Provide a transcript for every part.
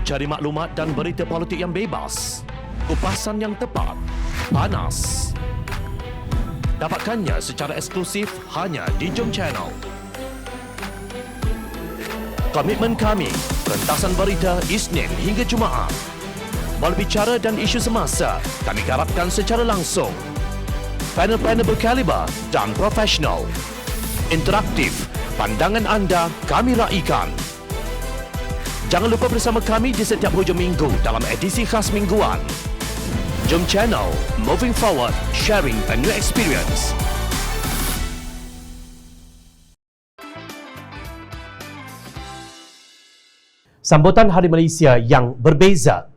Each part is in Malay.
Cari maklumat dan berita politik yang bebas, kupasan yang tepat, panas. Dapatkannya secara eksklusif hanya di Jom Channel. Komitmen kami, pentasan berita Isnin hingga Jumaat. Berbicara dan isu semasa, kami garapkan secara langsung. Panel-panel berkaliber dan profesional. Interaktif, pandangan anda kami raikan. Jangan lupa bersama kami di setiap hujung minggu dalam edisi khas mingguan. Jom Channel, moving forward, sharing a new experience. Sambutan Hari Malaysia yang berbeza.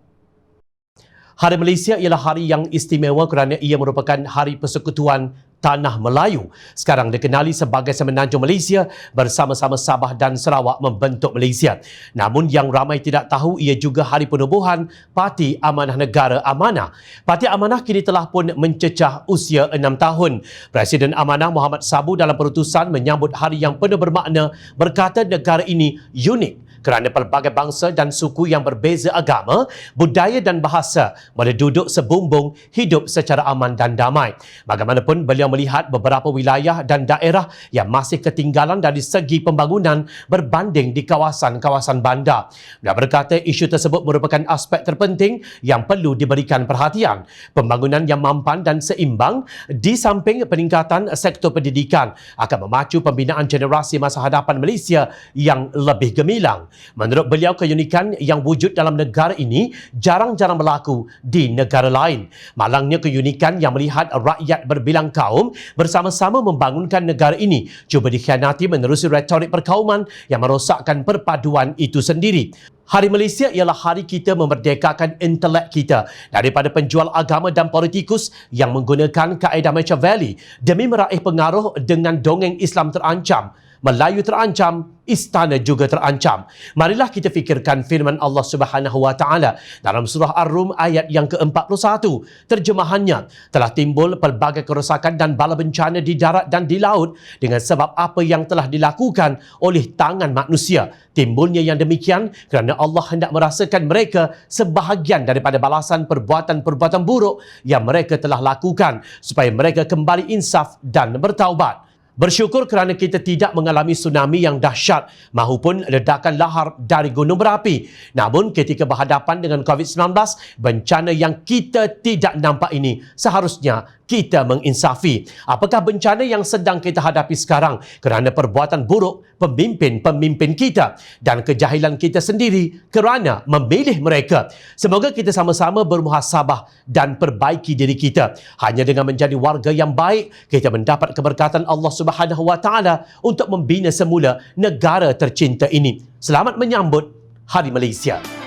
Hari Malaysia ialah hari yang istimewa kerana ia merupakan hari persekutuan Tanah Melayu. Sekarang dikenali sebagai Semenanjung Malaysia, bersama-sama Sabah dan Sarawak membentuk Malaysia. Namun yang ramai tidak tahu ia juga hari penubuhan Parti Amanah Negara Amanah. Parti Amanah kini telah pun mencecah usia 6 tahun. Presiden Amanah Muhammad Sabu dalam perutusan menyambut hari yang penuh bermakna berkata negara ini unik kerana pelbagai bangsa dan suku yang berbeza agama, budaya dan bahasa boleh duduk sebumbung, hidup secara aman dan damai. Bagaimanapun beliau melihat beberapa wilayah dan daerah yang masih ketinggalan dari segi pembangunan berbanding di kawasan-kawasan bandar. Beliau berkata isu tersebut merupakan aspek terpenting yang perlu diberikan perhatian. Pembangunan yang mampan dan seimbang di samping peningkatan sektor pendidikan akan memacu pembinaan generasi masa hadapan Malaysia yang lebih gemilang. Menurut beliau, keunikan yang wujud dalam negara ini jarang-jarang berlaku di negara lain. Malangnya keunikan yang melihat rakyat berbilang kaum bersama-sama membangunkan negara ini cuba dikhianati menerusi retorik perkauman yang merosakkan perpaduan itu sendiri. Hari Malaysia ialah hari kita memerdekakan intelek kita daripada penjual agama dan politikus yang menggunakan kaedah Machiavelli demi meraih pengaruh dengan dongeng Islam terancam. Melayu terancam, istana juga terancam. Marilah kita fikirkan firman Allah Subhanahu Wa Taala dalam surah Ar-Rum ayat yang ke-41. Terjemahannya, telah timbul pelbagai kerosakan dan bala bencana di darat dan di laut dengan sebab apa yang telah dilakukan oleh tangan manusia. Timbulnya yang demikian kerana Allah hendak merasakan mereka sebahagian daripada balasan perbuatan-perbuatan buruk yang mereka telah lakukan supaya mereka kembali insaf dan bertaubat. Bersyukur kerana kita tidak mengalami tsunami yang dahsyat mahupun ledakan lahar dari gunung berapi. Namun ketika berhadapan dengan COVID-19, bencana yang kita tidak nampak ini seharusnya kita menginsafi. Apakah bencana yang sedang kita hadapi sekarang kerana perbuatan buruk pemimpin-pemimpin kita dan kejahilan kita sendiri kerana memilih mereka? Semoga kita sama-sama bermuhasabah dan perbaiki diri kita. Hanya dengan menjadi warga yang baik, kita mendapat keberkatan Allah Subhanahu Wa Taala untuk membina semula negara tercinta ini. Selamat menyambut Hari Malaysia.